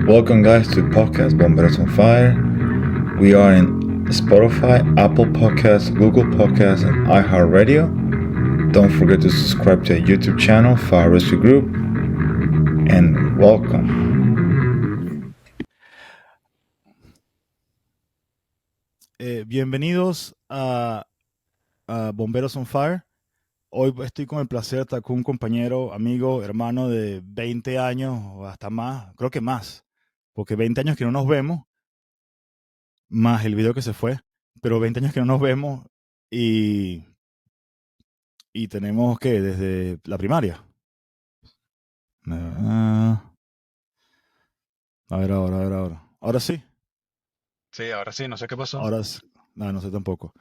Welcome, guys, to podcast Bomberos on Fire. We are in Spotify, Apple Podcasts, Google Podcasts, and iHeartRadio. Don't forget to subscribe to our YouTube channel, Fire Rescue Group, and welcome. Bienvenidos a Bomberos on Fire. Hoy estoy con el placer de estar con un compañero, amigo, hermano de 20 años o hasta más, creo que más, porque 20 años que no nos vemos, más el video que se fue, pero 20 años que no nos vemos y, y tenemos que desde la primaria. A ver ahora. Ahora sí, Sí, ahora sí, no sé qué pasó. ahora sí. No sé tampoco.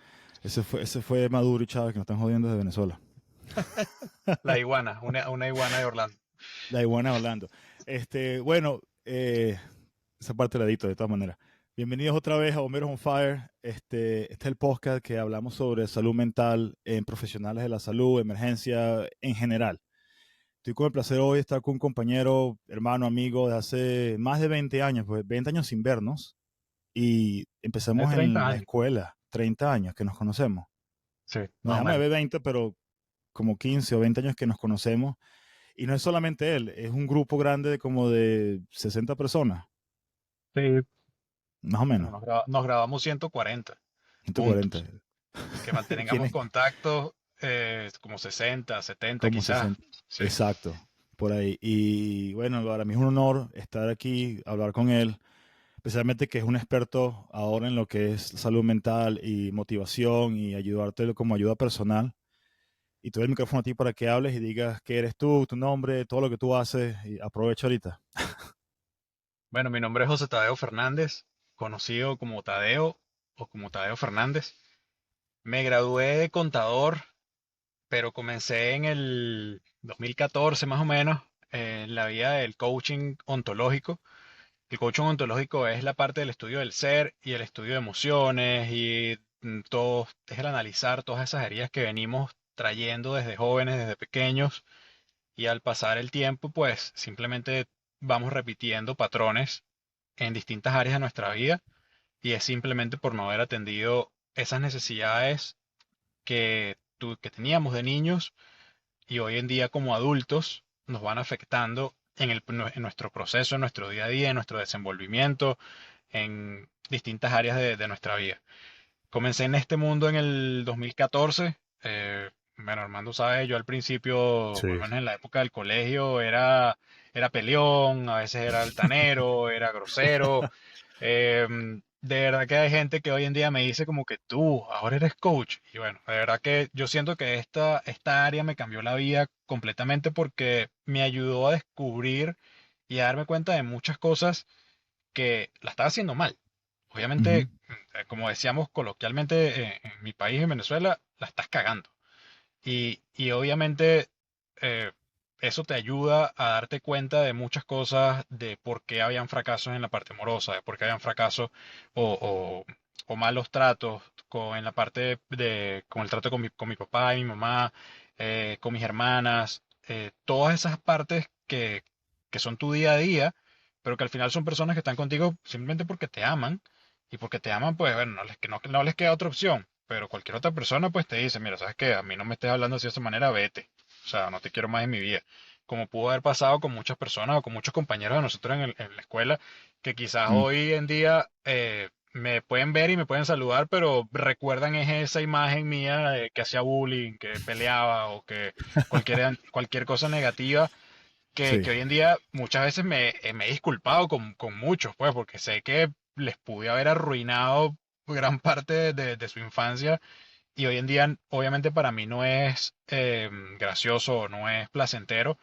Ese fue Maduro y Chávez que nos están jodiendo desde Venezuela. La iguana, una iguana de Orlando. La iguana de Orlando. Bueno, esa parte la edito de todas maneras. Bienvenidos otra vez a Bomberos on Fire. Este es el podcast que hablamos sobre salud mental en profesionales de la salud, emergencia en general. Estoy con el placer hoy de estar con un compañero, hermano, amigo de hace más de 20 años, pues 20 años sin vernos. Y De empezamos 30 en la años. escuela, 30 años que nos conocemos. Sí, No más o dejamos de menos. ver 20, pero como 15 o 20 años que nos conocemos. Y no es solamente él, es un grupo grande de como de 60 personas, Sí, más o bueno, menos, nos grabamos 140 140. juntos. Que mantengamos ¿Quiénes? contacto como 60, 70 Como quizás. 60. Sí. Exacto, por ahí. Y bueno, para mí es un honor estar aquí, hablar con él, especialmente que es un experto ahora en lo que es salud mental y motivación y ayudarte como ayuda personal. Y te doy el micrófono a ti para que hables y digas qué eres tú, tu nombre, todo lo que tú haces. Y aprovecho ahorita. Bueno, mi nombre es José Tadeo Fernández, conocido como Tadeo o como Tadeo Fernández. Me gradué de contador, pero comencé en el 2014 más o menos en la vida del coaching ontológico. El coaching ontológico es la parte del estudio del ser y el estudio de emociones y todo, es el analizar todas esas heridas que venimos trayendo desde jóvenes, desde pequeños, y al pasar el tiempo, pues simplemente vamos repitiendo patrones en distintas áreas de nuestra vida y es simplemente por no haber atendido esas necesidades que teníamos de niños y hoy en día como adultos nos van afectando en nuestro proceso, en nuestro día a día, en nuestro desenvolvimiento, en distintas áreas de nuestra vida. Comencé en este mundo en el 2014. Bueno, Armando sabe, yo al principio, por lo Sí. menos en la época del colegio, era peleón, a veces era altanero, era grosero. De verdad que hay gente que hoy en día me dice como que tú, ahora eres coach. Y bueno, de verdad que yo siento que esta área me cambió la vida completamente porque me ayudó a descubrir y a darme cuenta de muchas cosas que la estaba haciendo mal. Ujú. Obviamente, como decíamos coloquialmente en mi país, en Venezuela, la estás cagando. Y obviamente eh, eso te ayuda a darte cuenta de muchas cosas, de por qué habían fracasos en la parte amorosa, de por qué habían fracasos o, o- o malos tratos en la parte con el trato con mi papá y mi mamá, con mis hermanas, todas esas partes que son tu día a día, pero que al final son personas que están contigo simplemente porque te aman. Y porque te aman, pues bueno, no les queda otra opción. Pero cualquier otra persona pues te dice, mira, sabes que a mí no me estés hablando así de esa manera, vete. O sea, no te quiero más en mi vida. Como pudo haber pasado con muchas personas o con muchos compañeros de nosotros en la escuela, que quizás Mm. hoy en día me pueden ver y me pueden saludar, pero recuerdan es esa imagen mía que hacía bullying, que peleaba o que cualquier cosa negativa Sí. que hoy en día muchas veces me he disculpado con muchos, pues, porque sé que les pude haber arruinado gran parte de su infancia y hoy en día obviamente para mí no es gracioso, no es placentero.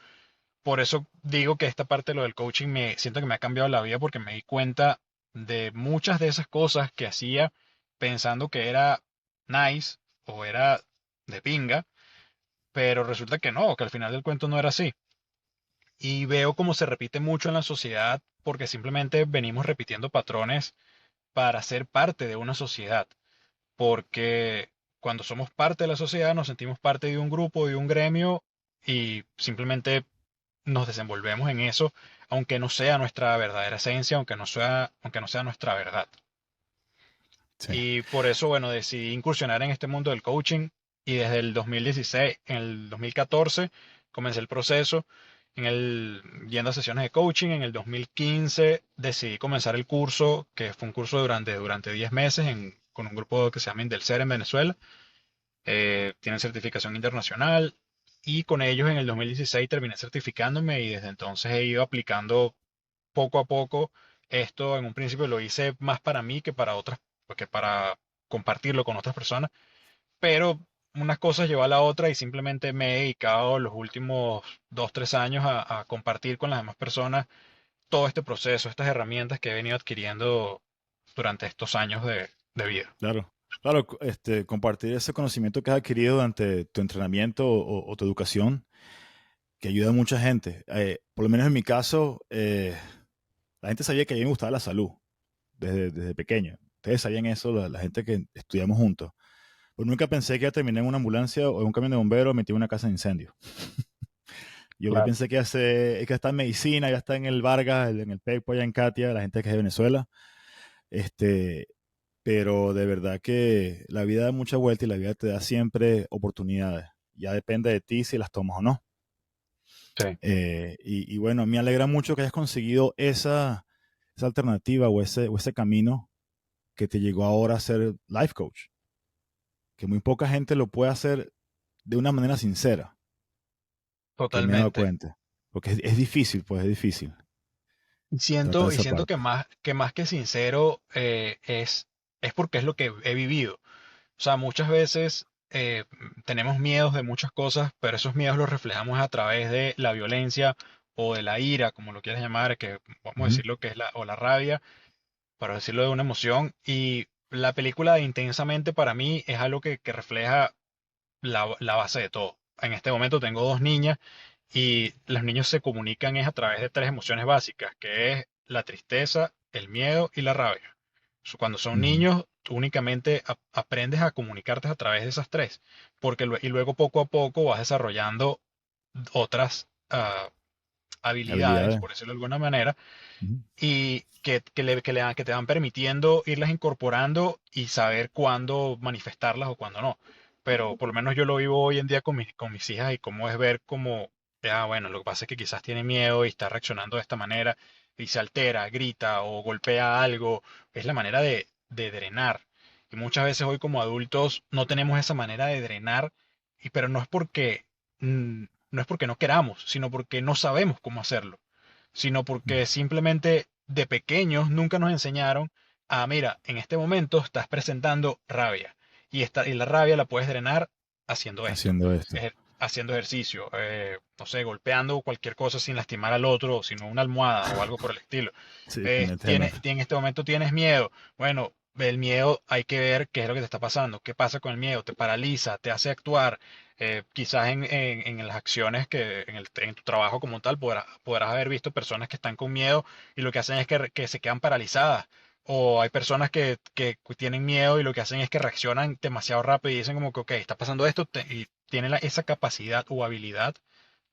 Por eso digo que esta parte de lo del coaching me siento que me ha cambiado la vida porque me di cuenta de muchas de esas cosas que hacía pensando que era nice o era de pinga, pero resulta que no, que al final del cuento no era así. Y veo cómo se repite mucho en la sociedad porque simplemente venimos repitiendo patrones para ser parte de una sociedad. Porque cuando somos parte de la sociedad nos sentimos parte de un grupo, de un gremio y simplemente nos desenvolvemos en eso aunque no sea nuestra verdadera esencia, aunque no sea nuestra verdad. Sí, Y por eso, bueno, decidí incursionar en este mundo del coaching y desde el 2016, en el 2014, comencé el proceso yendo a sesiones de coaching. En el 2015 decidí comenzar el curso, que fue un curso durante 10 meses con un grupo que se llama Indelcer en Venezuela. Tienen certificación internacional y con ellos en el 2016 terminé certificándome y desde entonces he ido aplicando poco a poco esto. En un principio lo hice más para mí que para otras, que para compartirlo con otras personas, pero unas cosas llevó a la otra y simplemente me he dedicado los últimos 2, 3 años a compartir con las demás personas todo este proceso, estas herramientas que he venido adquiriendo durante estos años de vida. claro. Claro, compartir ese conocimiento que has adquirido durante tu entrenamiento o tu educación, que ayuda a mucha gente. Por lo menos en mi caso, la gente sabía que a mí me gustaba la salud desde pequeño. Ustedes sabían eso, la gente que estudiamos juntos. Pero nunca pensé que iba a terminar en una ambulancia o en un camión de bomberos metido en una casa de incendio. Yo Claro. pensé que está en medicina, ya está en el Vargas, en el PECPO, allá en Katia, la gente que es de Venezuela. Este, pero de verdad que la vida da mucha vuelta y la vida te da siempre oportunidades. Ya depende de ti si las tomas o no. Sí, Y bueno, me alegra mucho que hayas conseguido esa alternativa o ese camino que te llegó ahora a ser life coach. Que muy poca gente lo puede hacer de una manera sincera, que me he dado totalmente. cuenta. Porque es difícil, pues es difícil tratar Y esa siento parte. que más que sincero es porque es lo que he vivido. O sea, muchas veces tenemos miedos de muchas cosas, pero esos miedos los reflejamos a través de la violencia o de la ira, como lo quieras llamar, que vamos a Ujú, decirlo que es o la rabia, para decirlo de una emoción. Y la película de Intensamente para mí es algo que refleja la base de todo. En este momento tengo dos niñas y los niños se comunican es a través de tres emociones básicas, que es la tristeza, el miedo y la rabia. Cuando son ujú. niños, tú únicamente aprendes a comunicarte a través de esas tres, y luego poco a poco vas desarrollando otras habilidades, Habilidades. por decirlo de alguna manera, Ujú. y que te van permitiendo irlas incorporando y saber cuándo manifestarlas o cuándo no. Pero por lo menos yo lo vivo hoy en día con mis hijas y cómo es ver cómo, ya bueno, lo que pasa es que quizás tiene miedo y está reaccionando de esta manera y se altera, grita o golpea algo. Es la manera de drenar. Y muchas veces hoy como adultos no tenemos esa manera de drenar, pero no es porque no queramos, sino porque no sabemos cómo hacerlo, sino porque simplemente de pequeños nunca nos enseñaron a, mira, en este momento estás presentando rabia y la rabia la puedes drenar haciendo esto, Haciendo esto. haciendo ejercicio, no sé, golpeando cualquier cosa sin lastimar al otro, sino una almohada o algo por el estilo. Sí, definitivamente. En este momento tienes miedo. Bueno, el miedo hay que ver qué es lo que te está pasando, qué pasa con el miedo, te paraliza, te hace actuar. Quizás en las acciones en tu trabajo como tal podrás haber visto personas que están con miedo y lo que hacen es que se quedan paralizadas. O hay personas que tienen miedo y lo que hacen es que reaccionan demasiado rápido y dicen como que, ok, está pasando esto, y tienen esa capacidad o habilidad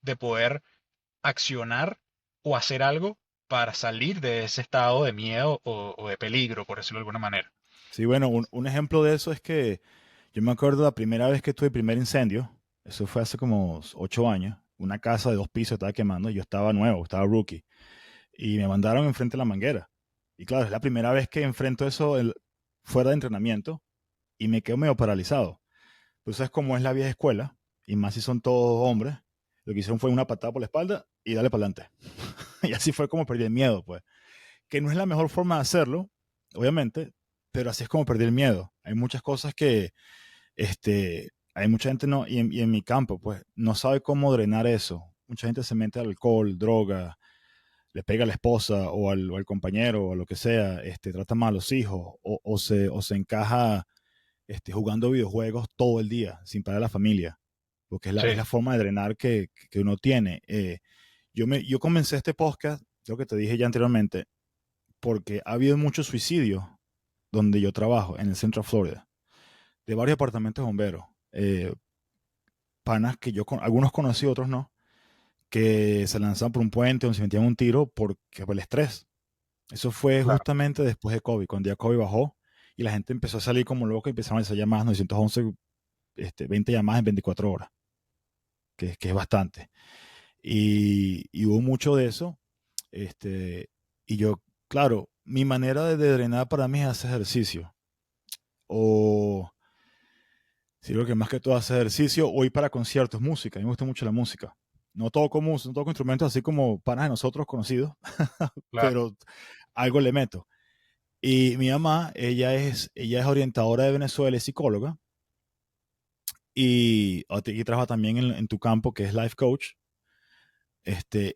de poder accionar o hacer algo para salir de ese estado de miedo o de peligro, por decirlo de alguna manera. Sí, bueno, un ejemplo de eso es que yo me acuerdo la primera vez que tuve el primer incendio, eso fue hace como 8 años, una casa de 2 pisos estaba quemando, y yo estaba nuevo, estaba rookie, y me mandaron enfrente de la manguera. Y claro, es la primera vez que enfrento eso fuera de entrenamiento y me quedo medio paralizado. Pues sabes cómo es la vieja escuela, y más si son todos hombres, lo que hicieron fue una patada por la espalda y darle para adelante. Y así fue como perdí el miedo, pues. Que no es la mejor forma de hacerlo, obviamente, pero así es como perdí el miedo. Hay muchas cosas que, hay mucha gente no, y en mi campo, pues, no sabe cómo drenar eso. Mucha gente se mete al alcohol, droga, le pega a la esposa o al compañero o a lo que sea, trata mal a los hijos o se encaja jugando videojuegos todo el día sin parar a la familia, porque es la Sí, forma de drenar que uno tiene. Yo comencé este podcast, creo que te dije ya anteriormente, porque ha habido muchos suicidios donde yo trabajo, en el Centro Florida, de varios apartamentos de bomberos, panas que algunos conocí, otros no, que se lanzaban por un puente o se metían un tiro por el estrés. Eso fue Claro, justamente después de COVID, cuando ya COVID bajó y la gente empezó a salir como loca y empezaron a hacer llamadas 911, 20 llamadas en 24 horas, que es bastante. Y hubo mucho de eso. Y yo, claro, mi manera de drenar para mí es hacer ejercicio. O si lo que más que todo hacer ejercicio, o ir para conciertos, música. A mí me gusta mucho la música. No toco instrumentos así como panas de nosotros conocidos, claro. pero algo le meto. Y mi mamá, ella es orientadora de Venezuela, es psicóloga, y trabaja también en tu campo, que es life coach.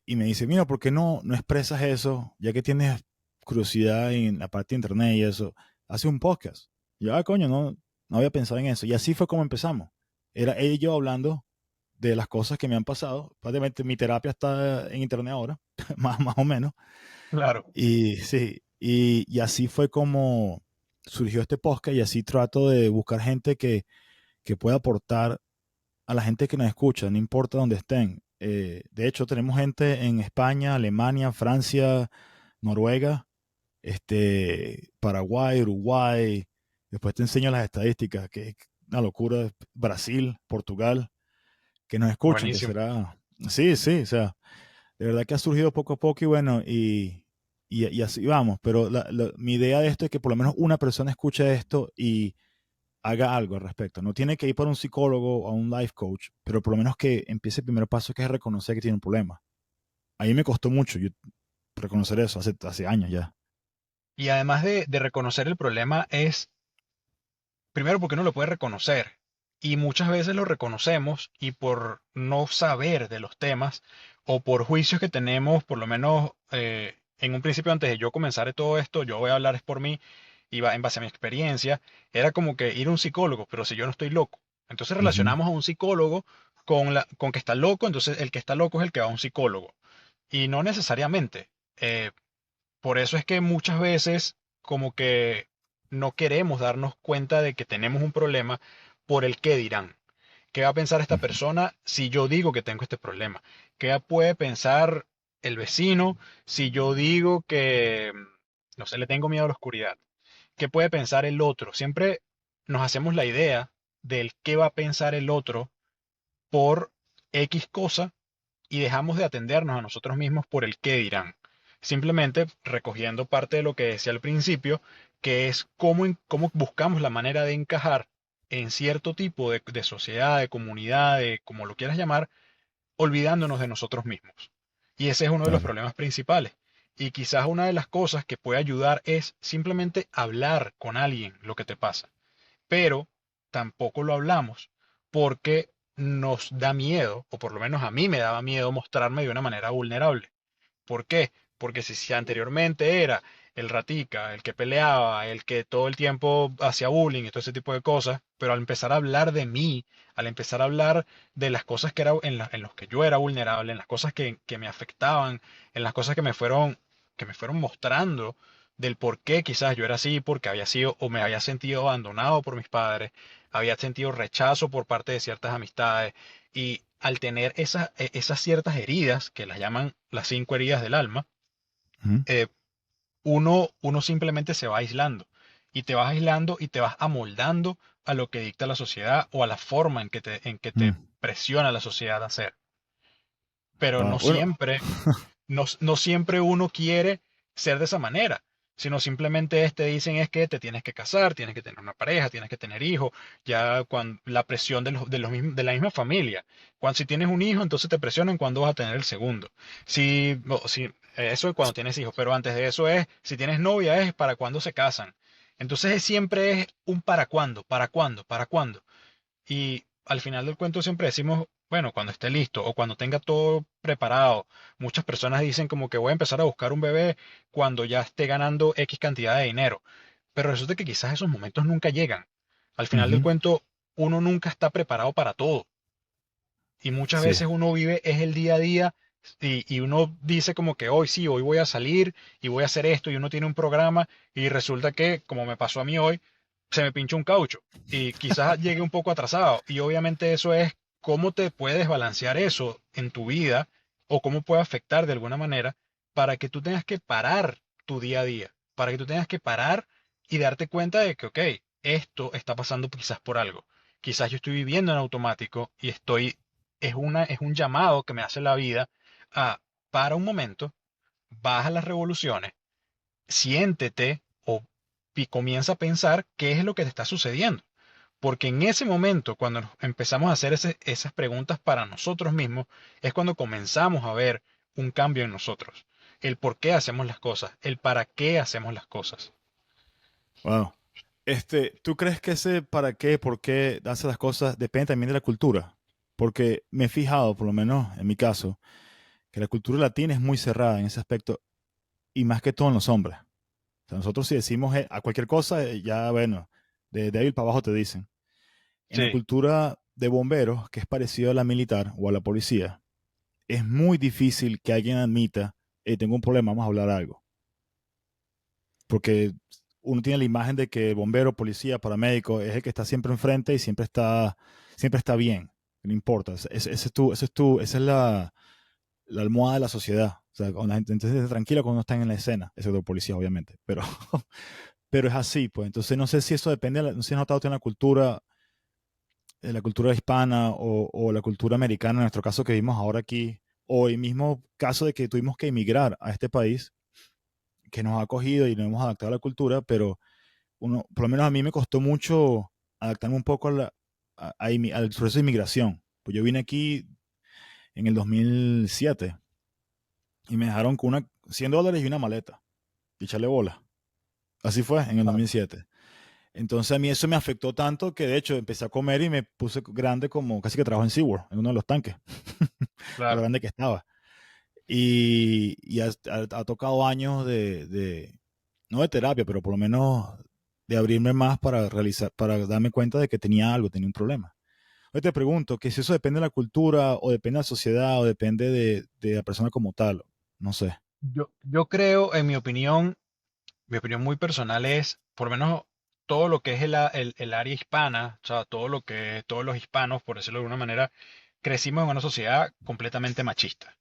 Y me dice, mira, ¿por qué no expresas eso? Ya que tienes curiosidad en la parte de internet y eso, hace un podcast. Y yo, coño, no había pensado en eso. Y así fue como empezamos. Era ella y yo hablando de las cosas que me han pasado. Prácticamente mi terapia está en internet ahora, más o menos. Claro. Y sí, y así fue como surgió este podcast y así trato de buscar gente que pueda aportar a la gente que nos escucha, no importa dónde estén. De hecho, tenemos gente en España, Alemania, Francia, Noruega, Paraguay, Uruguay. Después te enseño las estadísticas, que es una locura. Brasil, Portugal, que nos escuchan, que Buenísimo. será... Sí, sí, o sea, de verdad que ha surgido poco a poco y bueno, y así vamos. Pero mi idea de esto es que por lo menos una persona escuche esto y haga algo al respecto. No tiene que ir para un psicólogo o a un life coach, pero por lo menos que empiece el primer paso, que es reconocer que tiene un problema. A mí me costó mucho reconocer eso hace años ya. Y además de reconocer el problema es, primero, porque uno lo puede reconocer. Y muchas veces lo reconocemos y por no saber de los temas o por juicios que tenemos, por lo menos en un principio antes de yo comenzar todo esto, yo voy a hablar es por mí y va en base a mi experiencia, era como que ir a un psicólogo, pero si yo no estoy loco. Entonces Ujú, relacionamos a un psicólogo con que está loco, entonces el que está loco es el que va a un psicólogo. Y no necesariamente. Por eso es que muchas veces como que no queremos darnos cuenta de que tenemos un problema por el qué dirán. ¿Qué va a pensar esta ujú. persona si yo digo que tengo este problema? ¿Qué puede pensar el vecino si yo digo que, no sé, le tengo miedo a la oscuridad? ¿Qué puede pensar el otro? Siempre nos hacemos la idea del qué va a pensar el otro por X cosa y dejamos de atendernos a nosotros mismos por el qué dirán. Simplemente recogiendo parte de lo que decía al principio, que es cómo buscamos la manera de encajar en cierto tipo de sociedad, de comunidad, de como lo quieras llamar, olvidándonos de nosotros mismos. Y ese es uno de los Claro. problemas principales. Y quizás una de las cosas que puede ayudar es simplemente hablar con alguien lo que te pasa, pero tampoco lo hablamos porque nos da miedo, o por lo menos a mí me daba miedo mostrarme de una manera vulnerable. ¿Por qué? Porque si anteriormente era el ratica, el que peleaba, el que todo el tiempo hacía bullying y todo ese tipo de cosas, pero al empezar a hablar de mí, al empezar a hablar de las cosas que era en los que yo era vulnerable, en las cosas que me afectaban, en las cosas que me fueron mostrando del por qué quizás yo era así, porque había sido o me había sentido abandonado por mis padres, había sentido rechazo por parte de ciertas amistades, y al tener esas ciertas heridas, que las llaman las 5 heridas del alma, Ujú, eh, uno simplemente se va aislando. Y te vas aislando y te vas amoldando a lo que dicta la sociedad o a la forma en que te mm. presiona la sociedad a hacer. Pero Wow. Bueno, no siempre uno quiere ser de esa manera, sino simplemente te dicen es que te tienes que casar, tienes que tener una pareja, tienes que tener hijos, ya cuando la presión de la misma familia. Cuando si tienes un hijo, entonces te presionan cuando vas a tener el segundo. Eso es cuando tienes hijos, pero antes de eso es, si tienes novia, es para cuándo se casan. Entonces siempre es un para cuándo, para cuándo, para cuándo. Y al final del cuento siempre decimos, bueno, cuando esté listo o cuando tenga todo preparado. Muchas personas dicen como que voy a empezar a buscar un bebé cuando ya esté ganando X cantidad de dinero. Pero resulta que quizás esos momentos nunca llegan. Al final del ujú, cuento, uno nunca está preparado para todo. Y muchas sí. veces uno vive es el día a día y uno dice como que hoy sí, hoy voy a salir y voy a hacer esto y uno tiene un programa y resulta que, como me pasó a mí hoy, se me pinchó un caucho y quizás llegue un poco atrasado. Y obviamente eso es cómo te puedes balancear eso en tu vida o cómo puede afectar de alguna manera para que tú tengas que parar tu día a día, para que tú tengas que parar y darte cuenta de que, ok, esto está pasando quizás por algo. Quizás yo estoy viviendo en automático y es un llamado que me hace la vida a, para un momento, baja las revoluciones, siéntete y comienza a pensar qué es lo que te está sucediendo. Porque en ese momento, cuando empezamos a hacer esas preguntas para nosotros mismos, es cuando comenzamos a ver un cambio en nosotros. El por qué hacemos las cosas, el para qué hacemos las cosas. Wow. ¿Tú crees que ese para qué, por qué hace las cosas depende también de la cultura? Porque me he fijado, por lo menos en mi caso, que la cultura latina es muy cerrada en ese aspecto y más que todo en los hombres. O sea, nosotros si decimos a cualquier cosa, ya bueno, de débil para abajo te dicen. En la Sí, cultura de bomberos, que es parecido a la militar o a la policía, es muy difícil que alguien admita, tengo un problema, vamos a hablar algo. Porque uno tiene la imagen de que bombero, policía, paramédico es el que está siempre enfrente y siempre está bien, no importa. Esa es la almohada de la sociedad. O sea, cuando la gente entonces tranquila cuando no están en la escena, excepto el policía, obviamente. Pero, pero es así, pues. Entonces no sé si eso depende, no sé si has notado en la cultura hispana o la cultura americana, en nuestro caso que vimos ahora aquí, o el mismo caso de que tuvimos que emigrar a este país, que nos ha acogido y nos hemos adaptado a la cultura, pero por lo menos a mí me costó mucho adaptarme un poco al proceso de inmigración. Pues yo vine aquí en el 2007 y me dejaron con $100 y una maleta y echarle bola. Así fue en el claro, 2007. Entonces a mí eso me afectó tanto que de hecho empecé a comer y me puse grande como casi que trabajo en SeaWorld, en uno de los tanques, de lo claro. grande que estaba. Y ha tocado años no de terapia, pero por lo menos de abrirme más para darme cuenta de que tenía algo, tenía un problema. Hoy te pregunto, que si eso depende de la cultura, o depende de la sociedad, o depende de la persona como tal, no sé. Yo creo, en mi opinión muy personal es, por lo menos todo lo que es el área hispana, o sea, todo lo que todos los hispanos, por decirlo de alguna manera, crecimos en una sociedad completamente machista,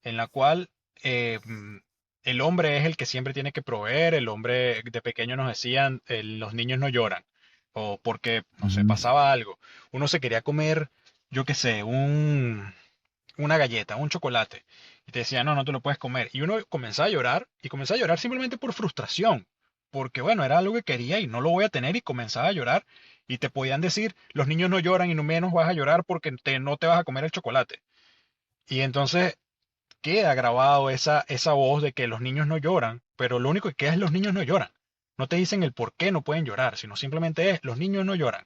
en la cual el hombre es el que siempre tiene que proveer, el hombre de pequeño nos decían, los niños no lloran, o porque, no sé, Ujú. pasaba algo. Uno se quería comer, yo qué sé, una galleta, un chocolate, y te decían, no, no te lo puedes comer. Y uno comenzaba a llorar, y comenzaba a llorar simplemente por frustración, porque bueno, era algo que quería y no lo voy a tener, y comenzaba a llorar, y te podían decir, los niños no lloran y no menos vas a llorar porque no te vas a comer el chocolate. Y entonces queda grabado esa voz de que los niños no lloran, pero lo único que queda es los niños no lloran. No te dicen el por qué no pueden llorar, sino simplemente es los niños no lloran.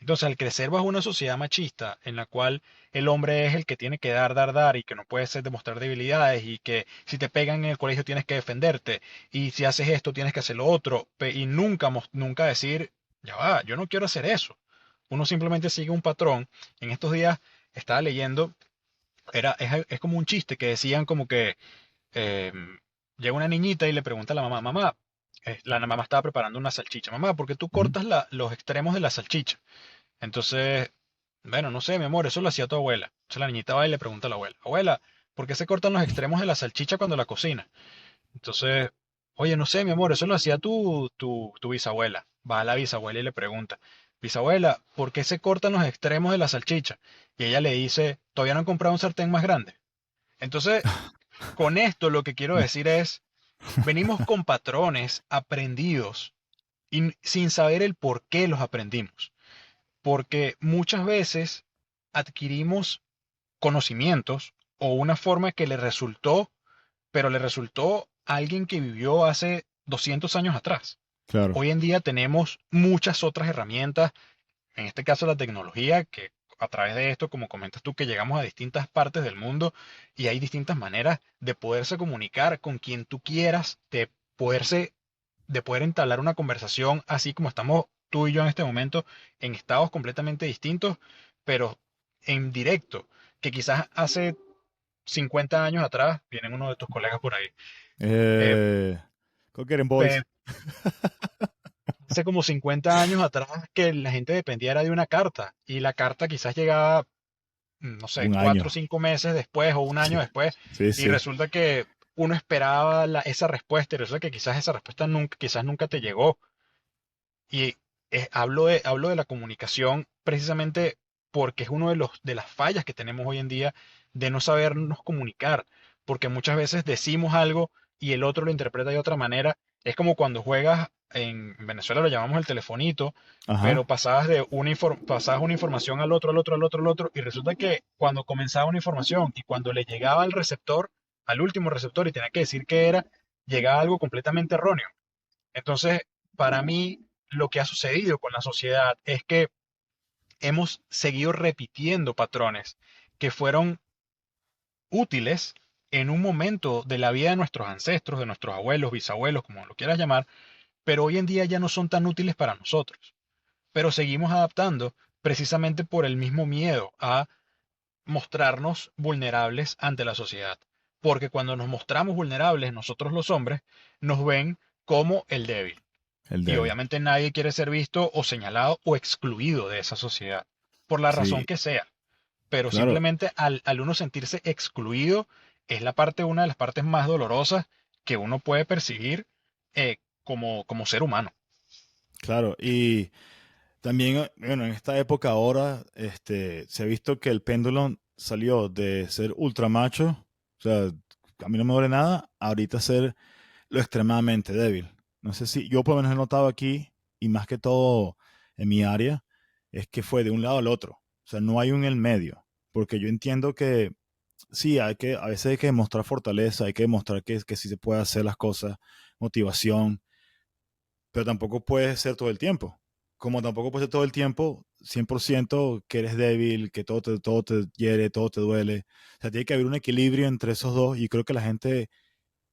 Entonces, al crecer bajo una sociedad machista en la cual el hombre es el que tiene que dar y que no puede ser demostrar debilidades y que si te pegan en el colegio tienes que defenderte y si haces esto tienes que hacer lo otro y nunca decir, ya va, yo no quiero hacer eso. Uno simplemente sigue un patrón. En estos días estaba leyendo, es como un chiste que decían como que eh, llega una niñita y le pregunta a la mamá, mamá, la mamá estaba preparando una salchicha, mamá, ¿por qué tú Ujú. cortas los extremos de la salchicha? Entonces, bueno, no sé, mi amor, eso lo hacía tu abuela. Entonces la niñita va y le pregunta a la abuela, abuela, ¿por qué se cortan los extremos de la salchicha cuando la cocina? Entonces, oye, no sé, mi amor, eso lo hacía tu bisabuela. Va a la bisabuela y le pregunta, bisabuela, ¿por qué se cortan los extremos de la salchicha? Y ella le dice, ¿todavía no han comprado un sartén más grande? Entonces, con esto lo que quiero decir es, venimos con patrones aprendidos y sin saber el por qué los aprendimos. Porque muchas veces adquirimos conocimientos o una forma que le resultó, pero le resultó a alguien que vivió hace 200 años atrás. Claro. Hoy en día tenemos muchas otras herramientas, en este caso la tecnología, que a través de esto, como comentas tú, que llegamos a distintas partes del mundo y hay distintas maneras de poderse comunicar con quien tú quieras, de poder entablar una conversación así como estamos tú y yo en este momento, en estados completamente distintos, pero en directo, que quizás hace 50 años atrás, vienen uno de tus colegas por ahí, eh, Eh, Cocker pe- Boys. hace como 50 años atrás que la gente dependía era de una carta y la carta quizás llegaba no sé, Un 4 o 5 meses después o un año Sí, después, sí, y sí. resulta que uno esperaba esa respuesta y resulta que quizás esa respuesta quizás nunca te llegó. Y hablo de la comunicación precisamente porque es uno de las fallas que tenemos hoy en día de no sabernos comunicar, porque muchas veces decimos algo y el otro lo interpreta de otra manera. Es como cuando juegas, en Venezuela lo llamamos el telefonito, pero Ajá. pasabas una información al otro, al otro, al otro, al otro, y resulta que cuando comenzaba una información y cuando le llegaba al receptor, al último receptor y tenía que decir qué era, llegaba algo completamente erróneo. Entonces, para mí, lo que ha sucedido con la sociedad es que hemos seguido repitiendo patrones que fueron útiles en un momento de la vida de nuestros ancestros, de nuestros abuelos, bisabuelos, como lo quieras llamar, pero hoy en día ya no son tan útiles para nosotros. Pero seguimos adaptando precisamente por el mismo miedo a mostrarnos vulnerables ante la sociedad. Porque cuando nos mostramos vulnerables, nosotros los hombres, nos ven como el débil. El Y débil. obviamente nadie quiere ser visto o señalado o excluido de esa sociedad, por la razón Sí, que sea. Pero claro. simplemente al uno sentirse excluido es una de las partes más dolorosas que uno puede percibir como ser humano. Claro, y también, bueno, en esta época ahora, se ha visto que el péndulo salió de ser ultra macho, o sea, a mí no me duele nada, ahorita ser lo extremadamente débil. No sé si, yo por lo menos he notado aquí, y más que todo en mi área, es que fue de un lado al otro, o sea, no hay un en el medio, porque yo entiendo que sí, a veces hay que demostrar fortaleza, hay que demostrar que sí se puede hacer las cosas, motivación, pero tampoco puede ser todo el tiempo. Como tampoco puede ser todo el tiempo 100% que eres débil, que todo te hiere, todo te duele. O sea, tiene que haber un equilibrio entre esos dos y creo que la gente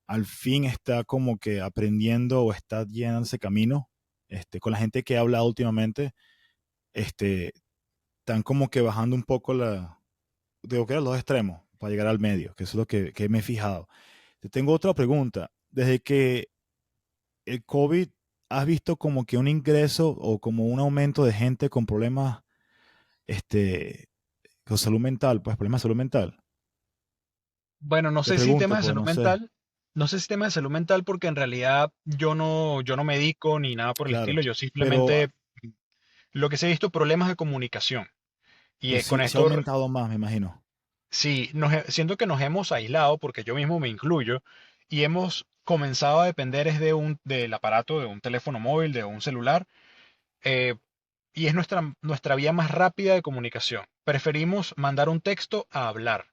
al fin está como que aprendiendo o está llenándose camino. Con la gente que he hablado últimamente, este, están como que bajando un poco digo que eran los extremos para llegar al medio, que eso es lo que me he fijado. Te tengo otra pregunta. Desde que el COVID, ¿has visto como que un ingreso o como un aumento de gente con problemas, este, con salud mental, pues problemas de salud mental? Bueno, no Te sé si pregunto, temas de pues salud no sé. mental, no sé si temas de salud mental porque en realidad yo no medico ni nada por el estilo, Claro, yo pero simplemente lo que sí he visto problemas de comunicación. Y pues con sí, se ha esto aumentado más, me imagino. sí, siento que nos hemos aislado, porque yo mismo me incluyo, y hemos comenzado a depender es del aparato, de un teléfono móvil, de un celular, eh, y es nuestra vía más rápida de comunicación. Preferimos mandar un texto a hablar.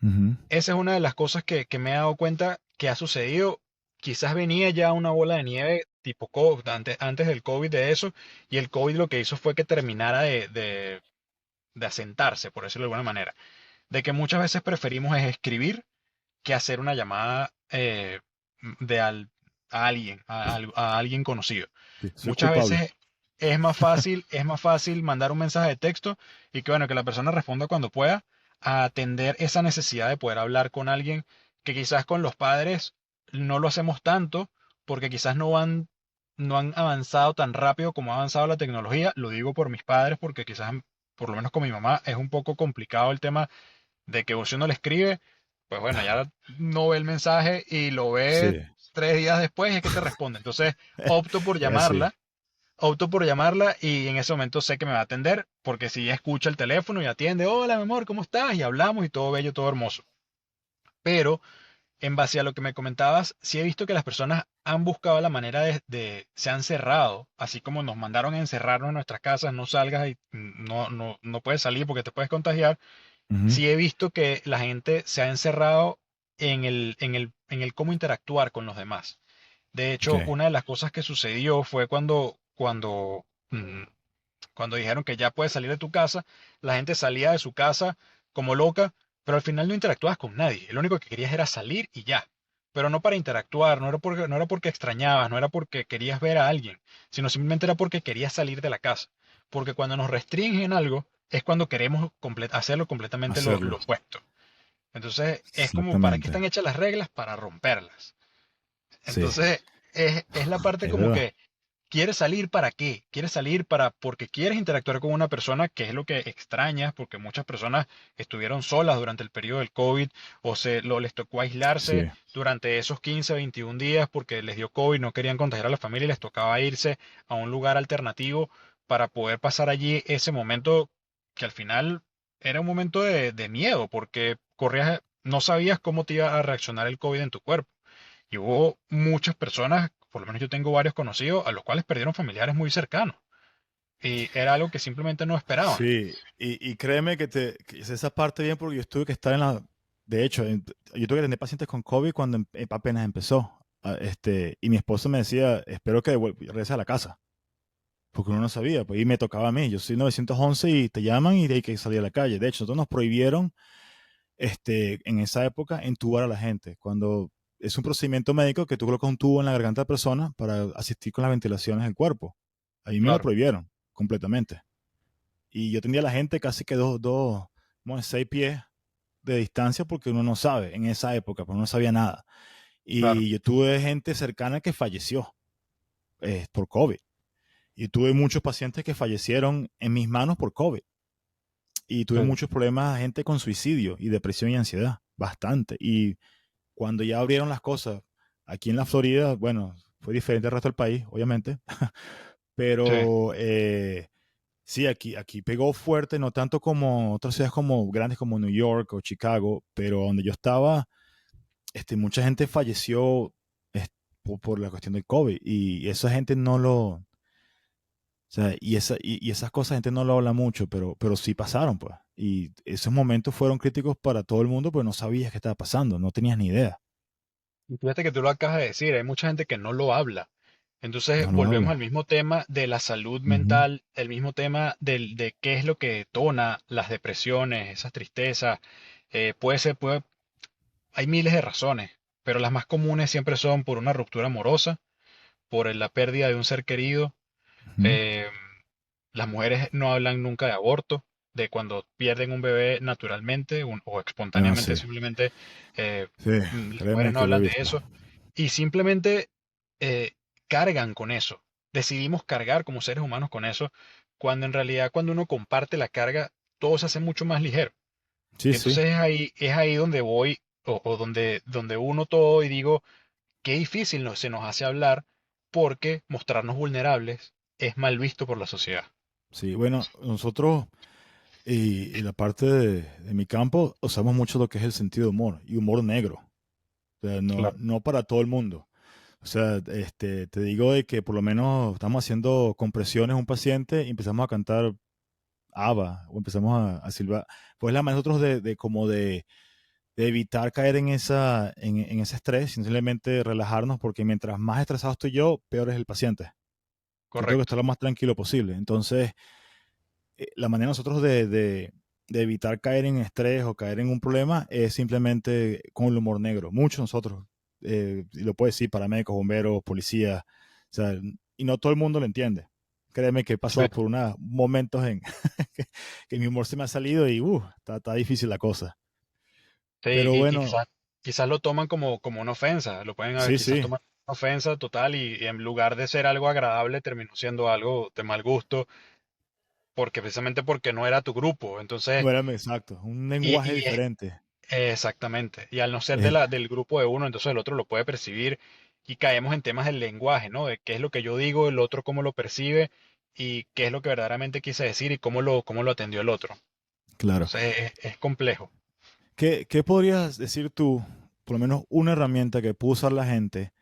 Ujú. Esa es una de las cosas que me he dado cuenta que ha sucedido. Quizás venía ya una bola de nieve tipo COVID, antes del COVID de eso, y el COVID lo que hizo fue que terminara de asentarse, por decirlo de alguna manera. De que muchas veces preferimos es escribir que hacer una llamada de al- a alguien, a alguien conocido. Sí, soy Muchas culpable. veces es más fácil mandar un mensaje de texto y que bueno, que la persona responda cuando pueda, a atender esa necesidad de poder hablar con alguien que quizás con los padres no lo hacemos tanto porque quizás no han avanzado tan rápido como ha avanzado la tecnología. Lo digo por mis padres porque quizás, por lo menos con mi mamá, es un poco complicado el tema de que si uno le escribe, pues bueno, ya no ve el mensaje y lo ve Sí, 3 días después y es que te responde. Entonces opto por es así. llamarla, opto por llamarla y en ese momento sé que me va a atender, porque si ella escucha el teléfono y atiende, hola mi amor, ¿cómo estás? Y hablamos y todo bello, todo hermoso. Pero en base a lo que me comentabas, sí he visto que las personas han buscado la manera se han cerrado, así como nos mandaron a encerrarnos en nuestras casas, no salgas y no puedes salir porque te puedes contagiar. Ujú. Sí he visto que la gente se ha encerrado en el cómo interactuar con los demás. De Ok. hecho, una de las cosas que sucedió fue cuando dijeron que ya puedes salir de tu casa, la gente salía de su casa como loca, pero al final no interactuabas con nadie. Lo único que querías era salir y ya. Pero no para interactuar, no era porque extrañabas, no era porque querías ver a alguien, sino simplemente era porque querías salir de la casa. Porque cuando nos restringen algo, es cuando queremos hacerlo completamente lo Hacerlo. opuesto. Entonces, es como, ¿para qué Exactamente. están hechas las reglas? Para romperlas. Sí, Entonces, es la parte es como verdad. que ¿quieres salir para qué? ¿Quieres salir porque quieres interactuar con una persona, que es lo que extrañas? Porque muchas personas estuvieron solas durante el periodo del COVID o les tocó aislarse Sí, durante esos 15, 21 días porque les dio COVID, no querían contagiar a la familia y les tocaba irse a un lugar alternativo para poder pasar allí ese momento que al final era un momento de miedo porque no sabías cómo te iba a reaccionar el COVID en tu cuerpo. Y hubo muchas personas, por lo menos yo tengo varios conocidos, a los cuales perdieron familiares muy cercanos. Y era algo que simplemente no esperaban. sí, y créeme que es esa parte bien porque yo tuve que estar en la, de hecho, yo tuve que tener pacientes con COVID cuando apenas empezó, y mi esposo me decía, espero que regrese a la casa, porque uno no sabía, pues, y me tocaba a mí, yo soy 911 y te llaman y hay que salir a la calle. De hecho, nosotros nos prohibieron, en esa época, entubar a la gente, cuando es un procedimiento médico que tú colocas un tubo en la garganta de la persona para asistir con las ventilaciones del cuerpo. A mí me lo Claro, prohibieron completamente. Y yo tenía a la gente casi que como 6 pies de distancia porque uno no sabe en esa época, pues uno no sabía nada. claro. Y yo tuve gente cercana que falleció por COVID. Y tuve muchos pacientes que fallecieron en mis manos por COVID. Y tuve Sí. muchos problemas, gente con suicidio y depresión y ansiedad, bastante. Y cuando ya abrieron las cosas, aquí en la Florida, bueno, fue diferente al resto del país, obviamente, Sí, pero sí, aquí pegó fuerte, no tanto como otras ciudades como grandes como New York o Chicago, pero donde yo estaba, mucha gente falleció por la cuestión del COVID y esa gente no o sea, y esas cosas la gente no lo habla mucho, pero sí pasaron, pues. Y esos momentos fueron críticos para todo el mundo, pues no sabías qué estaba pasando, no tenías ni idea. y fíjate que tú lo acabas de decir, hay mucha gente que no lo habla. Entonces No lo volvemos al habla. mismo tema de la salud Ujú. mental, el mismo tema de qué es lo que detona las depresiones, esas tristezas. Puede ser, hay miles de razones, pero las más comunes siempre son por una ruptura amorosa, por la pérdida de un ser querido. Ujú. eh, las mujeres no hablan nunca de aborto, de cuando pierden un bebé naturalmente o Ah, espontáneamente, sí. simplemente Sí, las mujeres créeme no que lo he hablan de visto. eso y simplemente cargan con eso. Decidimos cargar como seres humanos con eso, cuando en realidad cuando uno comparte la carga, todo se hace mucho más ligero. Sí, Y sí. entonces es ahí donde voy o donde uno todo y digo, qué difícil se nos hace hablar porque mostrarnos vulnerables es mal visto por la sociedad. Sí, bueno, nosotros y la parte de mi campo usamos mucho lo que es el sentido de humor y humor negro. O sea, Claro, no para todo el mundo. O sea, te digo de que por lo menos estamos haciendo compresiones a un paciente y empezamos a cantar ABBA o empezamos a silbar. Pues la manera nosotros de evitar caer en ese estrés, simplemente relajarnos, porque mientras más estresado estoy yo, peor es el paciente. Yo tengo que correcto. estar lo más tranquilo posible. Entonces, la manera nosotros de evitar caer en estrés o caer en un problema es simplemente con el humor negro. Muchos nosotros, y lo puedo decir, paramédicos, bomberos, policías, o sea, y no todo el mundo lo entiende. Créeme que he Sí, pasado por unos momentos en que, que mi humor se me ha salido y está difícil la cosa. sí, Pero y bueno, quizás lo toman como una ofensa, lo pueden sí, quizás sí. tomar como una ofensa total y en lugar de ser algo agradable terminó siendo algo de mal gusto, porque precisamente porque no era tu grupo. Entonces, No era exacto, un y, lenguaje y es diferente. exactamente, y al no ser Es el- del grupo de uno, entonces el otro lo puede percibir y caemos en temas del lenguaje, ¿no? De qué es lo que yo digo, el otro cómo lo percibe y qué es lo que verdaderamente quise decir y cómo lo atendió el otro. claro. Entonces es complejo. ¿Qué podrías decir tú, por lo menos una herramienta que puede usar la gente,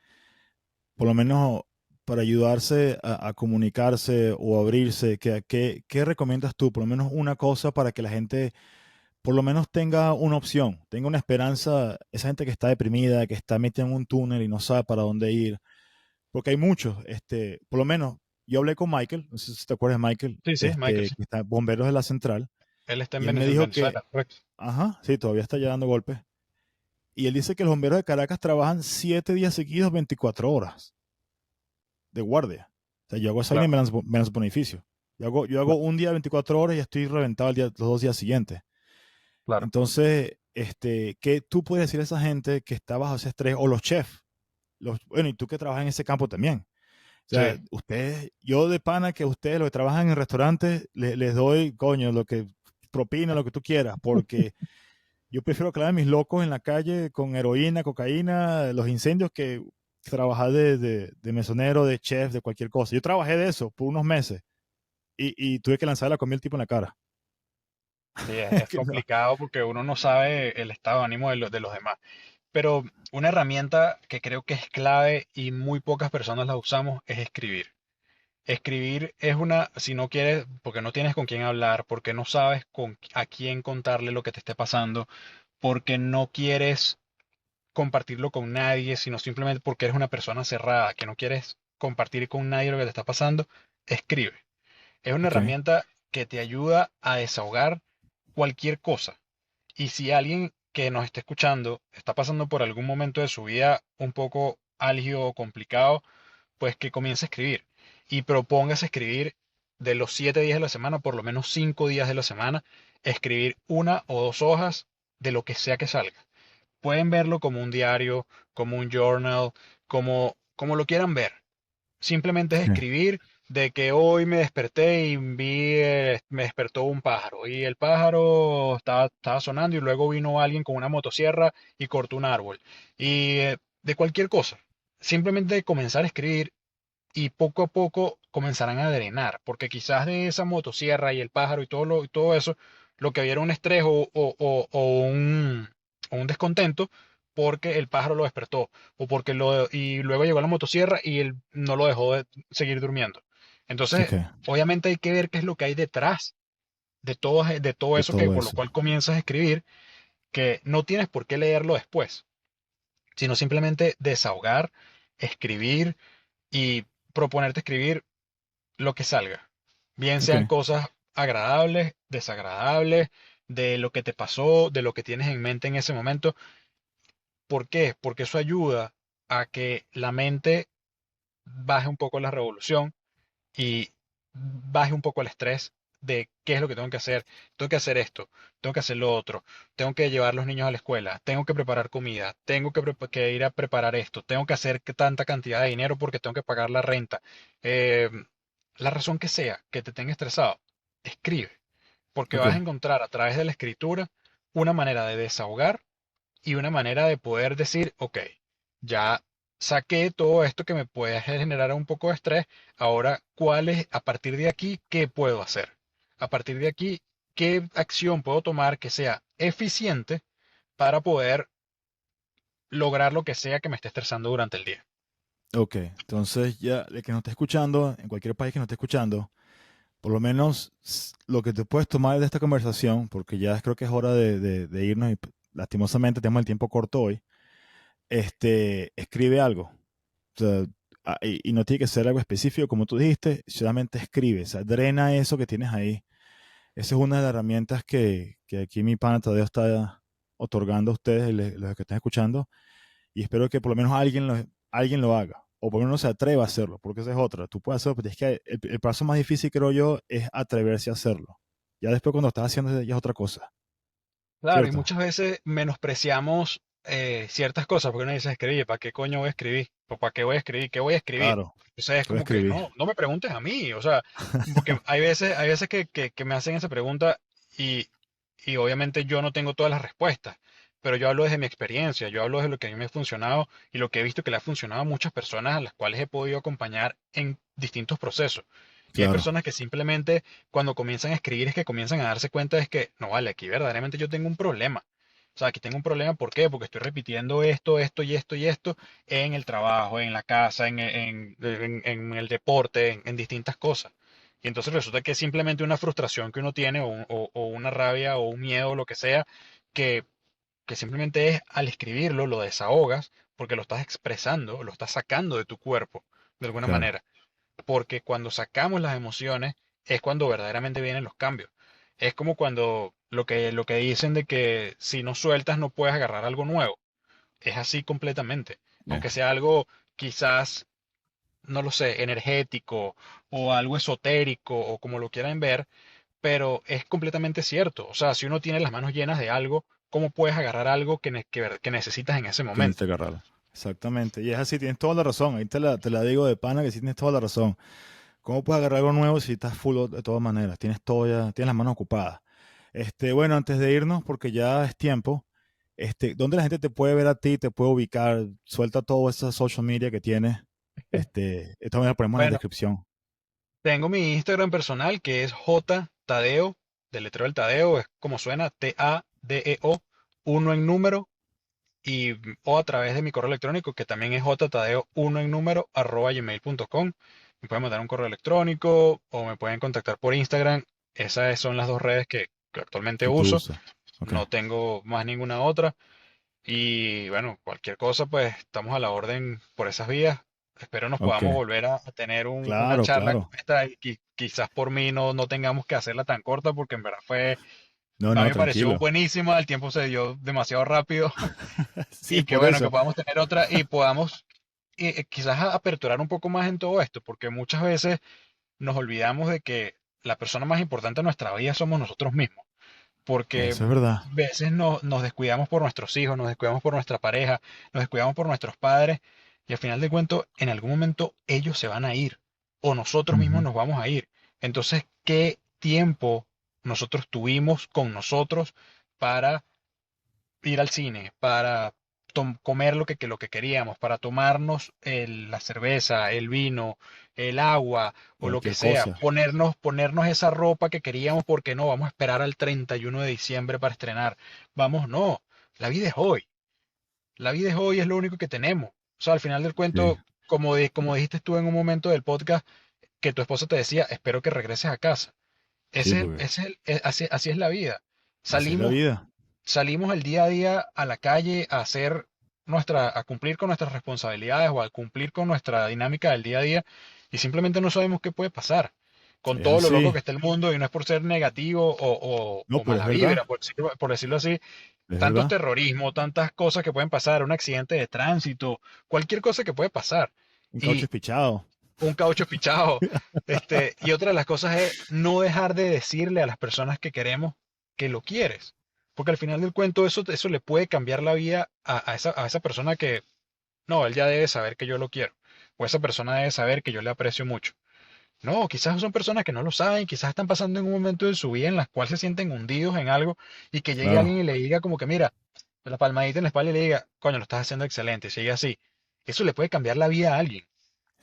por lo menos para ayudarse a comunicarse o abrirse? ¿Qué recomiendas tú? Por lo menos una cosa para que la gente por lo menos tenga una opción, tenga una esperanza, esa gente que está deprimida, que está metida en un túnel y no sabe para dónde ir, porque hay muchos, por lo menos yo hablé con Michael, no sé si te acuerdas de Michael, Sí, sí, Michael, sí. que está bomberos de la central, Él está en y él me dijo que, Venezuela, correcto. ajá, sí, todavía está ya dando golpes. Y él dice que los bomberos de Caracas trabajan 7 días seguidos, 24 horas de guardia. O sea, yo hago esa vaina y Claro, me lanzo por un edificio. Yo hago claro, un día 24 horas y estoy reventado los 2 días siguientes. claro. Entonces, ¿qué tú puedes decir a esa gente que está bajo ese estrés? O los chefs. Bueno, y tú que trabajas en ese campo también. O Sí, sea, ustedes, yo de pana que ustedes, los que trabajan en restaurantes, les doy, coño, lo que propina, lo que tú quieras, porque yo prefiero clavar a mis locos en la calle con heroína, cocaína, los incendios que trabajar de mesonero, de chef, de cualquier cosa. Yo trabajé de eso por unos meses y tuve que lanzar la comida al tipo en la cara. sí, es Que no. complicado porque uno no sabe el estado de ánimo de los demás. Pero una herramienta que creo que es clave y muy pocas personas la usamos es escribir. Escribir es una, si no quieres, porque no tienes con quién hablar, porque no sabes a quién contarle lo que te esté pasando, porque no quieres compartirlo con nadie, sino simplemente porque eres una persona cerrada, que no quieres compartir con nadie lo que te está pasando, escribe. Es una Ok, herramienta que te ayuda a desahogar cualquier cosa. Y si alguien que nos esté escuchando está pasando por algún momento de su vida un poco álgido o complicado, pues que comience a escribir y propóngase escribir de los 7 días de la semana, por lo menos 5 días de la semana, escribir 1 o 2 hojas de lo que sea que salga. Pueden verlo como un diario, como un journal, como lo quieran ver. Simplemente es sí, escribir de que hoy me desperté y me despertó un pájaro y el pájaro estaba sonando y luego vino alguien con una motosierra y cortó un árbol. Y de cualquier cosa. Simplemente comenzar a escribir y poco a poco comenzarán a drenar, porque quizás de esa motosierra y el pájaro y todo eso, lo que había era un estrés o un descontento porque el pájaro lo despertó, y luego llegó la motosierra y él no lo dejó de seguir durmiendo. Entonces, ok, obviamente hay que ver qué es lo que hay detrás de todo de eso que todo por lo eso. cual comienzas a escribir, que no tienes por qué leerlo después, sino simplemente desahogar, escribir y proponerte escribir lo que salga. Bien Ok, sean cosas agradables, desagradables, de lo que te pasó, de lo que tienes en mente en ese momento. ¿Por qué? Porque eso ayuda a que la mente baje un poco la revolución y baje un poco el estrés de qué es lo que tengo que hacer. Tengo que hacer esto, tengo que hacer lo otro, tengo que llevar los niños a la escuela, tengo que preparar comida, tengo que ir a preparar esto, tengo que hacer tanta cantidad de dinero porque tengo que pagar la renta. Eh, la razón que sea que te tenga estresado, escribe, porque ok, vas a encontrar a través de la escritura una manera de desahogar y una manera de poder decir, ok, ya saqué todo esto que me puede generar un poco de estrés, ahora, ¿cuál es, a partir de aquí, qué puedo hacer? A partir de aquí, ¿qué acción puedo tomar que sea eficiente para poder lograr lo que sea que me esté estresando durante el día? ok. Entonces, ya, el que nos esté escuchando, en cualquier país que nos esté escuchando, por lo menos lo que te puedes tomar de esta conversación, porque ya creo que es hora de irnos y lastimosamente tenemos el tiempo corto hoy, escribe algo. O sea, y no tiene que ser algo específico, como tú dijiste, solamente escribe, o sea, drena eso que tienes ahí. Esa es una de las herramientas que aquí mi pana Tadeo está otorgando a ustedes, los que están escuchando, y espero que por lo menos alguien lo haga, o por lo menos se atreva a hacerlo, porque esa es otra. Tú puedes hacerlo, pero es que el paso más difícil, creo yo, es atreverse a hacerlo. Ya después cuando estás haciendo ya es otra cosa, Claro, y ¿cierto? muchas veces menospreciamos ciertas cosas, porque uno dice escribir, ¿para qué coño voy a escribir? ¿O para qué voy a escribir? ¿Qué voy a escribir? Claro, Entonces es voy a como que, escribir. no, no me preguntes a mí, o sea, porque hay veces que me hacen esa pregunta y, y obviamente yo no tengo todas las respuestas, pero yo hablo desde mi experiencia, yo hablo de lo que a mí me ha funcionado y lo que he visto que le ha funcionado a muchas personas a las cuales he podido acompañar en distintos procesos. Y hay Claro, personas que simplemente cuando comienzan a escribir es que comienzan a darse cuenta es que, no vale, aquí verdaderamente yo tengo un problema. O sea, aquí tengo un problema, ¿por qué? Porque estoy repitiendo esto, esto y esto y esto en el trabajo, en la casa, en el deporte, en distintas cosas. Y entonces resulta que es simplemente una frustración que uno tiene o una rabia o un miedo o lo que sea, que, que simplemente es al escribirlo, lo desahogas porque lo estás expresando, lo estás sacando de tu cuerpo de alguna claro. manera, porque cuando sacamos las emociones es cuando verdaderamente vienen los cambios. Es como cuando lo que dicen de que si no sueltas no puedes agarrar algo nuevo. Es así completamente. Yeah. Aunque sea algo quizás, no lo sé, energético o algo esotérico o como lo quieran ver, pero es completamente cierto. O sea, si uno tiene las manos llenas de algo, ¿cómo puedes agarrar algo que necesitas en ese Que necesito momento? agarrarlo. Exactamente. Y es así, tienes toda la razón. Ahí te la digo de pana que sí tienes toda la razón. ¿Cómo puedes agarrar algo nuevo si estás full de todas maneras? Tienes todo ya, tienes las manos ocupadas. Bueno, antes de irnos, porque ya es tiempo, ¿dónde la gente te puede ver a ti, te puede ubicar? Suelta todo esa social media que tienes. Esto también lo ponemos en la Bueno, descripción. tengo mi Instagram personal que es jtadeo, deletreo del Tadeo, es como suena, Tadeo, uno en número, y o a través de mi correo electrónico que también es jtadeo, uno en número, @gmail.com. Me pueden mandar un correo electrónico o me pueden contactar por Instagram. Esas son las dos redes que actualmente Que tú uso. usas. Ok. No tengo más ninguna otra. Y bueno, cualquier cosa, pues estamos a la orden por esas vías. Espero nos Ok. podamos volver a tener una Claro, charla como claro. esta y quizás por mí no tengamos que hacerla tan corta porque en verdad No, a mí no, me pareció tranquilo. buenísima, el tiempo se dio demasiado rápido Sí, y qué por bueno que eso. podamos tener otra y podamos quizás aperturar un poco más en todo esto, porque muchas veces nos olvidamos de que la persona más importante en nuestra vida somos nosotros mismos, porque Eso es verdad. veces nos descuidamos por nuestros hijos, nos descuidamos por nuestra pareja, nos descuidamos por nuestros padres y al final de cuentas en algún momento ellos se van a ir o nosotros mismos Ujú. nos vamos a ir. Entonces, ¿qué tiempo nosotros tuvimos con nosotros para ir al cine, para comer lo que queríamos, para tomarnos la cerveza, el vino, el agua o lo que Cualquier sea, cosa. ponernos esa ropa que queríamos porque no, vamos a esperar al 31 de diciembre para estrenar. Vamos, no, la vida es hoy. La vida es hoy, es lo único que tenemos. O sea, al final del Sí, cuento, como dijiste tú en un momento del podcast, que tu esposa te decía, espero que regreses a casa. sí, porque Así es la vida. así es la Salimos vida. salimos el día a día a la calle a hacer a cumplir con nuestras responsabilidades o a cumplir con nuestra dinámica del día a día y simplemente no sabemos qué puede pasar con Es todo lo loco así. que está el mundo y no es por ser negativo No, o pero es mala verdad. vibra, por decirlo así, Es tantos verdad. terrorismo, tantas cosas que pueden pasar, un accidente de tránsito, cualquier cosa que puede pasar Un caucho y espichado. un caucho pichado. Y otra de las cosas es no dejar de decirle a las personas que queremos que lo quieres. Porque al final del cuento eso le puede cambiar la vida a esa persona que, no, él ya debe saber que yo lo quiero. O esa persona debe saber que yo le aprecio mucho. No, quizás son personas que no lo saben, quizás están pasando en un momento de su vida en las cual se sienten hundidos en algo y que llegue alguien Claro. y le diga como que, mira, la palmadita en la espalda y le diga, coño, lo estás haciendo excelente, sigue así. Eso le puede cambiar la vida a alguien.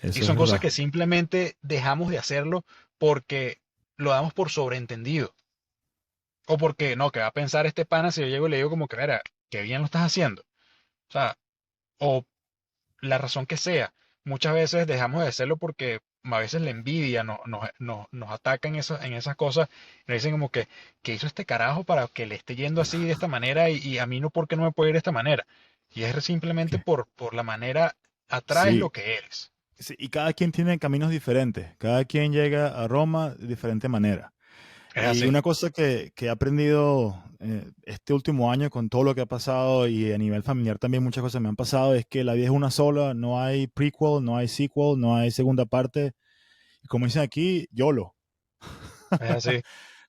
Y Eso es son cosas verdad. que simplemente dejamos de hacerlo porque lo damos por sobreentendido. O porque no, que va a pensar este pana si yo llego y le digo como que, mira, qué bien lo estás haciendo. O sea, o la razón que sea. Muchas veces dejamos de hacerlo porque a veces la envidia nos ataca en esas cosas. Y nos dicen como que hizo este carajo para que le esté yendo así de esta manera y a mí no, ¿por qué no me puede ir de esta manera? Y es simplemente ¿Qué? por la manera, atraes lo Sí, que eres. sí, y cada quien tiene caminos diferentes. Cada quien llega a Roma de diferente manera. Es Y así. una cosa que he aprendido este último año con todo lo que ha pasado y a nivel familiar también muchas cosas me han pasado es que la vida es una sola, no hay prequel, no hay sequel, no hay segunda parte. Y como dicen aquí, YOLO. Es así.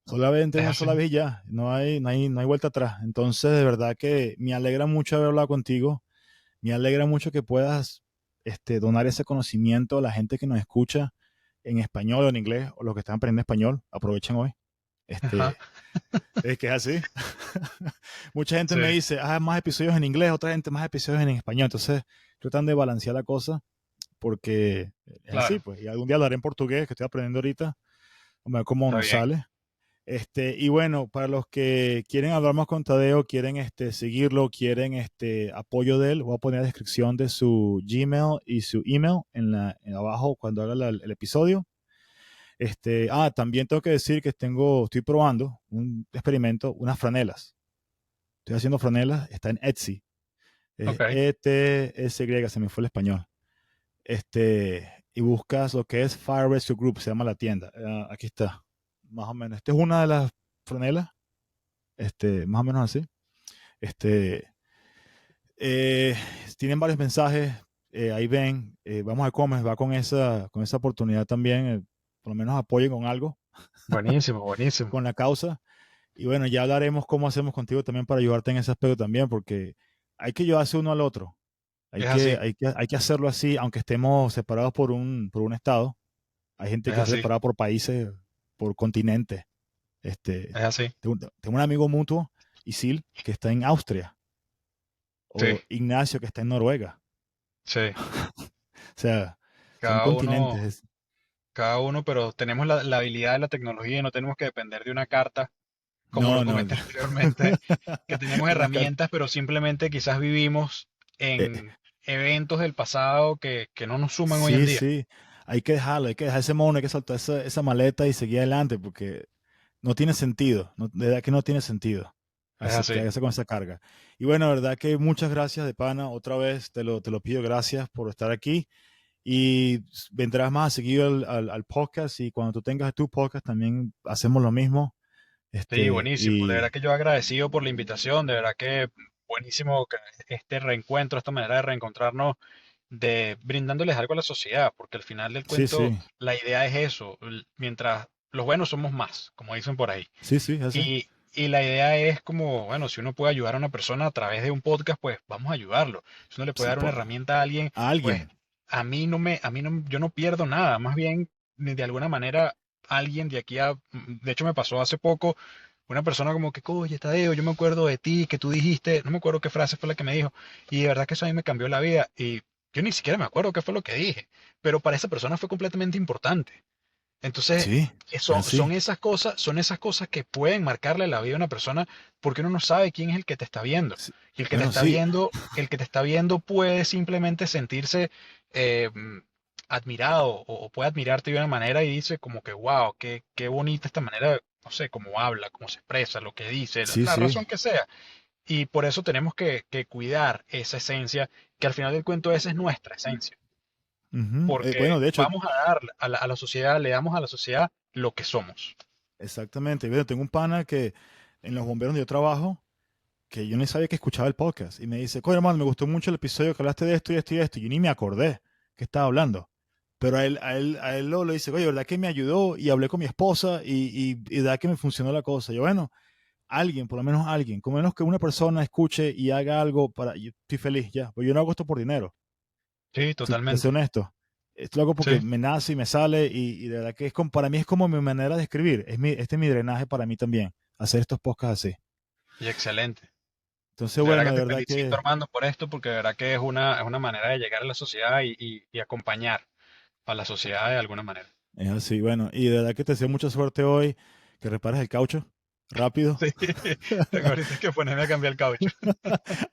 Solamente Es una sola así. vez y ya, no hay vuelta atrás. Entonces, de verdad que me alegra mucho haber hablado contigo. Me alegra mucho que puedas donar ese conocimiento a la gente que nos escucha en español o en inglés o los que están aprendiendo español. Aprovechen hoy. Ajá. Este, es que es así. Mucha gente Sí, me dice, más episodios en inglés, otra gente más episodios en español. Entonces, tratan de balancear la cosa porque es así, claro. pues. Y algún día hablaré en portugués, que estoy aprendiendo ahorita. Vamos a ver cómo Está nos bien. sale. Y bueno, para los que quieren hablar más con Tadeo, quieren seguirlo, quieren apoyo de él, voy a poner la descripción de su Gmail y su email en abajo cuando haga el episodio. También tengo que decir que estoy probando un experimento, unas franelas. Estoy haciendo franelas, está en Etsy. Ok. ETSY, se me fue el español. Y buscas lo que es Fire Rescue Group, se llama la tienda. Aquí está, más o menos. Esta es una de las franelas, más o menos así. Este, eh, Tienen varios mensajes, ahí ven, vamos a ver cómo va con esa oportunidad también, por lo menos apoyen con algo, Buenísimo, buenísimo. con la causa. Y bueno, ya hablaremos cómo hacemos contigo también para ayudarte en ese aspecto también, porque hay que ayudarse uno al otro. Hay Es que, así, hay que, hay que hacerlo así, aunque estemos separados por un estado. Hay gente es que está así, separada por países, por continentes. es así. Tengo un amigo mutuo, Isil, que está en Austria, Sí, o Ignacio, que está en Noruega. sí. O sea, son Cada uno, continentes. cada uno, pero tenemos la habilidad de la tecnología y no tenemos que depender de una carta, como lo No, no. comenté anteriormente, que tenemos Una carta. herramientas, pero simplemente quizás vivimos en eventos del pasado que no nos suman hoy en Sí, día. sí. Hay que dejarlo, hay que dejar ese mono, hay que soltar esa maleta y seguir adelante porque no tiene sentido. De verdad que no tiene sentido Es hacer, así. quedarse con esa carga. Y bueno, de verdad que muchas gracias de pana. Otra vez te lo pido, gracias por estar aquí. Y vendrás más seguido al podcast y cuando tú tengas tu podcast también hacemos lo mismo. Sí, buenísimo. De verdad Y que yo agradecido por la invitación, de verdad que buenísimo que este reencuentro, esta manera de reencontrarnos, de brindándoles algo a la sociedad, porque al final del sí, cuento sí, la idea es eso, mientras los buenos somos más, como dicen por ahí. sí, sí, así. Y la idea es como, bueno, si uno puede ayudar a una persona a través de un podcast, pues vamos a ayudarlo. Si uno le puede Sí, dar una herramienta a alguien, a pues alguien. a mí no, yo no pierdo nada. Más bien, de alguna manera, alguien de aquí a, de hecho me pasó hace poco, una persona como que, oye, Tadeo, yo me acuerdo de ti, que tú dijiste, no me acuerdo qué frase fue la que me dijo, y de verdad que eso a mí me cambió la vida. Y yo ni siquiera me acuerdo qué fue lo que dije, pero para esa persona fue completamente importante. Entonces, Sí, es así. son esas cosas que pueden marcarle la vida a una persona porque uno no sabe quién es el que te está viendo. Sí. Y Bueno, sí. el que te está viendo puede simplemente sentirse admirado o puede admirarte de una manera y dice como que, wow, qué bonita esta manera, no sé, cómo habla, cómo se expresa, lo que dice, Sí, la sí. razón que sea. Y por eso tenemos que cuidar esa esencia, que al final del cuento esa es nuestra esencia Ujú. porque Bueno, de hecho, vamos a dar a la sociedad, le damos a la sociedad lo que somos. exactamente. Bueno, tengo un pana que en los bomberos donde yo trabajo, que yo ni sabía que escuchaba el podcast. Y me dice, coño, hermano, me gustó mucho el episodio que hablaste de esto y esto y esto. Y yo ni me acordé que estaba hablando. Pero a él lo dice, oye, ¿verdad que me ayudó? Y hablé con mi esposa y verdad que me funcionó la cosa. Yo, bueno, alguien, por lo menos alguien, como menos que una persona escuche y haga algo para, yo estoy feliz ya. Pues yo no hago esto por dinero. Sí, Te soy totalmente. honesto. Esto lo hago porque Sí, me nace y me sale y de verdad que es como, para mí es como mi manera de escribir. Este es mi drenaje para mí también, hacer estos podcasts así. y excelente. Entonces, De verdad bueno, que de te verdad felicito, que Armando, por esto, porque de verdad que es una manera de llegar a la sociedad y acompañar a la sociedad de alguna manera. es así. Bueno, y de verdad que te deseo mucha suerte hoy, que repares el caucho rápido. Sí, tengo ahorita que ponerme a cambiar el caucho.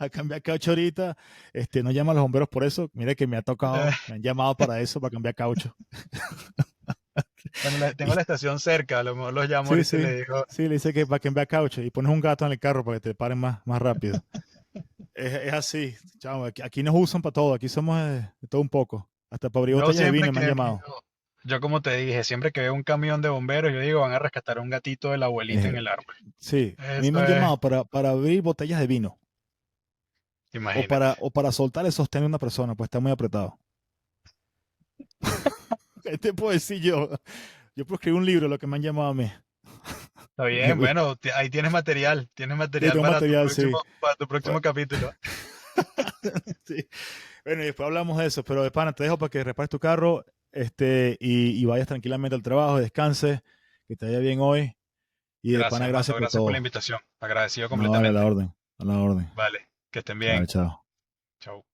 A cambiar caucho ahorita. No llama a los bomberos por eso. Mira que me ha tocado, me han llamado para eso, para cambiar caucho. Bueno, tengo Y la estación cerca, a lo mejor los llamo sí, ahorita y sí. le digo, Sí, le dice que para cambiar caucho y pones un gato en el carro para que te paren más rápido. Es así, chavo. Aquí nos usan para todo. Aquí somos de todo un poco. Hasta para abrir yo botellas de siempre vino me han que llamado. yo como te dije, siempre que veo un camión de bomberos, yo digo, van a rescatar a un gatito de la abuelita en Eh, el árbol. sí, a mí me Eso han es, llamado para abrir botellas de vino o para, imagínate. o para soltar el sostén de una persona, pues está muy apretado. ¿Qué te puedo decir yo? Yo puedo escribir un libro, lo que me han llamado a mí. Está bien, bueno, ahí tienes Sí, material tengo material, sí. para tu Pa- próximo capítulo. sí. Bueno, y después hablamos de eso, pero de pana, te dejo para que repares tu carro, y vayas tranquilamente al trabajo, descanses, que te vaya bien hoy. Y de Gracias, pana, Armando, gracias por gracias por la todo. invitación. Agradecido No, vale, a la completamente. orden, a la orden. Vale, que estén Vale, bien. chao. Chau.